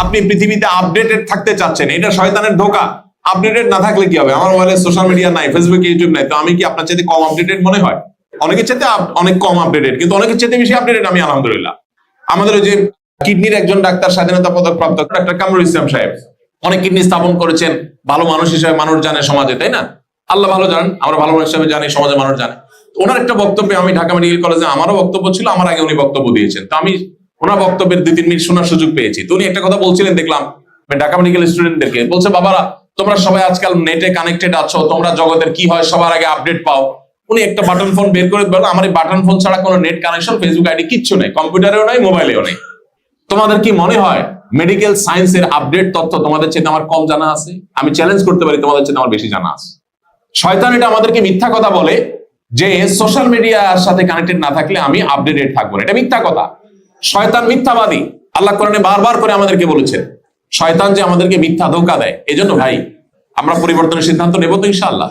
আপনি পৃথিবীতে আপডেটেড থাকতে চাচ্ছেন, এটা শয়তানের ধোঁকা। আপডেটেড না থাকলে কি হবে? আমার মোবাইলে সোশ্যাল মিডিয়া নাই, ফেসবুক ইউটিউব নাই, তো আমি কি আপনার চাইতে কম আপডেটেড মনে হয়? অনেকের চাইতে অনেক কম আপডেটেড, কিন্তু অনেকের চাইতে বেশি আপডেটেড আমি, আলহামদুলিল্লাহ। আমাদের ওই যে কিডনির একজন ডাক্তার, স্বাধীনতা পদক প্রাপ্ত ডাক্তার কামরুল ইসলাম সাহেব, অনেক কিডনি স্থাপন করেছেন, ভালো মানুষ হিসেবে মানুষ জানে সমাজে, তাই না? আল্লাহ ভালো জানেন, আমরা ভালো মানুষ হিসেবে জানি, সমাজে মানুষ জানে। ওনার একটা বক্তব্যে, আমি ঢাকা মেডিকেল কলেজে, আমারও বক্তব্য ছিল, আমার আগে উনি বক্তব্য দিয়েছেন, তো আমি ওনার বক্তব্যের 2-3 মিনিট শোনার সুযোগ পেয়েছি। তো উনি একটা কথা বলছিলেন, দেখলাম ঢাকা মেডিকেল স্টুডেন্টদেরকে বলছে, বাবারা তোমরা সবাই আজকাল নেটে কানেক্টেড আছো, তোমরা জগতের কি হয় সবার আগে আপডেট পাও। উনি একটা বাটন ফোন বের করে বললেন, আমার এই বাটন ফোন ছাড়া কোনো নেট কানেকশন, ফেসবুক আইডি কিচ্ছু নেই, কম্পিউটারেও নাই, মোবাইলেও নেই। তোমাদের কি মনে হয় মেডিকেল সায়েন্সের আপডেট তথ্য তোমাদের চেয়ে আমার কম জানা আছে? আমি চ্যালেঞ্জ করতে পারি তোমাদের চেয়ে আমার বেশি জানা আছে। শয়তান এটা আমাদেরকে মিথ্যা কথা বলে যে সোশ্যাল মিডিয়ার সাথে কানেক্টেড না থাকলে আমি আপডেটেড থাকবো না। এটা মিথ্যা কথা। শয়তান মিথ্যাবাদী। আল্লাহ কোরআনে বারবার করে আমাদেরকে বলেছেন শয়তান যে আমাদেরকে মিথ্যা ধোঁকা দেয়। এজন্য ভাই আমরা পরিবর্তনের সিদ্ধান্ত নেব তো ইনশাআল্লাহ।